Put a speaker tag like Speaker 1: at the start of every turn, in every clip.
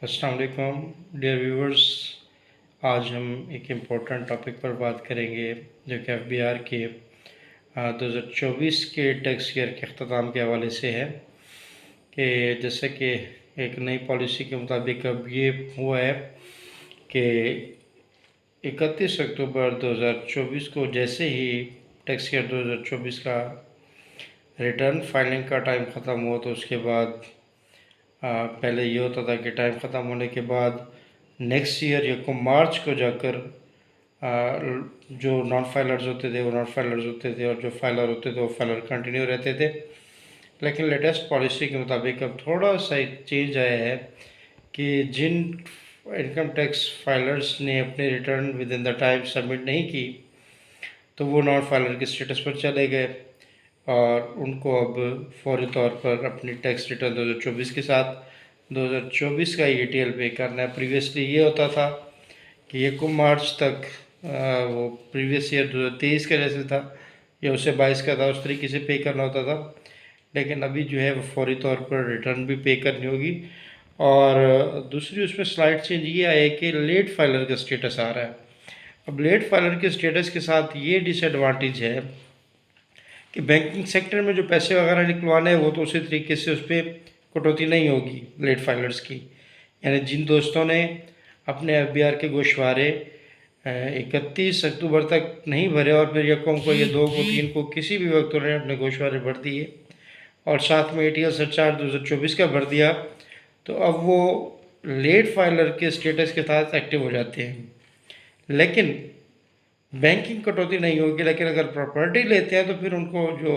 Speaker 1: अस्सलाम वालेकुम dear viewers. आज हम एक इम्पोर्टेंट टॉपिक पर बात करेंगे जो कि एफबीआर के 2024 के टैक्स ईयर के अख्ताम के हवाले से है कि जैसे कि एक नई पॉलिसी के मुताबिक अब ये हुआ है कि 31 अक्टूबर 2024 को जैसे ही टैक्स ईयर 2024 का रिटर्न फाइलिंग का टाइम ख़त्म हुआ तो उसके बाद पहले ये होता था कि टाइम ख़त्म होने के बाद नेक्स्ट ईयर या को मार्च को जाकर जो नॉन फाइलर्स होते थे वो नॉन फाइलर्स होते थे और जो फाइलर होते थे वो फाइलर कंटिन्यू रहते थे। लेकिन लेटेस्ट पॉलिसी के मुताबिक अब थोड़ा सा एक चेंज आया है कि जिन इनकम टैक्स फाइलर्स ने अपने return with in the time submit नहीं की तो वो नॉन फाइलर के स्टेटस पर चले गए और उनको अब फौरी तौर पर अपनी टैक्स रिटर्न 2024 के साथ 2024 का ETL पे करना है। प्रीवियसली ये होता था कि 1 मार्च तक वो प्रीवियस ईयर 2023 का जैसे था या उससे 22 का था उस तरीके से पे करना होता था, लेकिन अभी जो है वो फौरी तौर पर रिटर्न भी पे करनी होगी। और दूसरी उसमें स्लाइड चेंज ये आया है कि लेट फाइलर का स्टेटस आ रहा है। अब लेट फाइलर के स्टेटस के साथ ये डिसएडवांटेज है कि बैंकिंग सेक्टर में जो पैसे वगैरह निकलवाने हैं वो तो उसी तरीके से उस पर कटौती नहीं होगी लेट फाइलर्स की। यानी जिन दोस्तों ने अपने FBR के गोशवारे 31 अक्टूबर तक नहीं भरे और फिर यकम को, ये 2 को, 3 को किसी भी वक्त उन्होंने अपने गोशवारे भर दिए और साथ में ATL सरचार्ज 2024 का भर दिया तो अब वो लेट फाइलर के स्टेटस के साथ एक्टिव हो जाते हैं। लेकिन बैंकिंग कटौती नहीं होगी, लेकिन अगर प्रॉपर्टी लेते हैं तो फिर उनको जो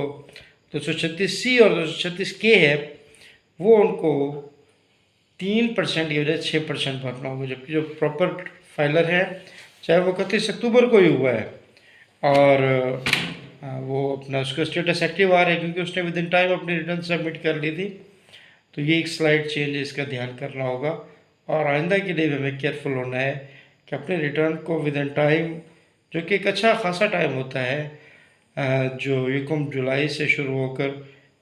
Speaker 1: 236C और 236K है वो उनको 3% की वजह 6% भरना होगा, जबकि जो प्रॉपर फाइलर है चाहे वो 31 अक्टूबर को ही हुआ है और वो अपना उसका स्टेटस एक्टिव आ रहा है क्योंकि उसने विद इन टाइम अपनी रिटर्न सबमिट कर ली थी। तो ये एक स्लाइड चेंज है, इसका ध्यान करना होगा और आइंदा के लिए भी हमें केयरफुल होना है कि अपने रिटर्न को विद इन टाइम, जो कि एक अच्छा खासा टाइम होता है जो 1 जुलाई से शुरू होकर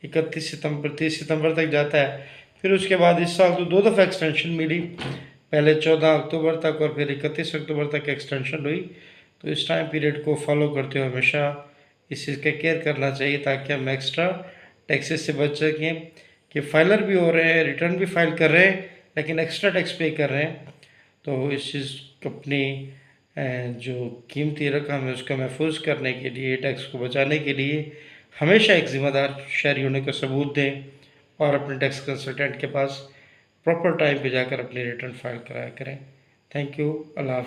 Speaker 1: 31 सितंबर 30 सितंबर तक जाता है। फिर उसके बाद इस साल तो 2 दफ़ा एक्सटेंशन मिली, पहले 14 अक्टूबर तक और फिर 31 अक्टूबर तक एक्सटेंशन हुई। तो इस टाइम पीरियड को फॉलो करते हुए हमेशा इस चीज़ का केयर करना चाहिए ताकि हम एक्स्ट्रा टैक्सेस से बच सकें कि फाइलर भी हो रहे हैं, रिटर्न भी फाइल कर रहे हैं लेकिन एक्स्ट्रा टैक्स पे कर रहे हैं। तो इस चीज़ अपनी जो कीमती रकम है उसको महफूज करने के लिए, टैक्स को बचाने के लिए हमेशा एक ज़िम्मेदार शहरी होने का सबूत दें और अपने टैक्स कंसल्टेंट के पास प्रॉपर टाइम पे जाकर अपनी रिटर्न फाइल कराया करें। Thank you. अल्लाह हाफ़िज़।